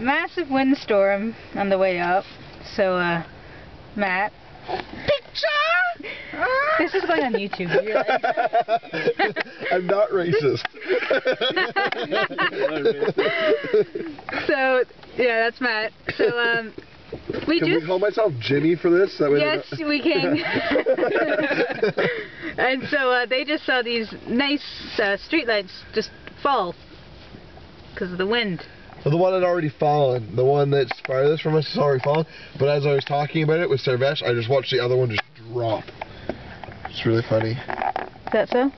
Massive windstorm on the way up. So, Matt. Picture! This is going on YouTube, you realize? I'm not racist. So, yeah, that's Matt. So, Can we call myself Jimmy for this? That way yes, we can. And so they just saw these nice streetlights just fall because of the wind. Well, the one had already fallen. The one that's farthest from us has already fallen. But as I was talking about it with Sarvesh, I just watched the other one just drop. It's really funny. Is that so?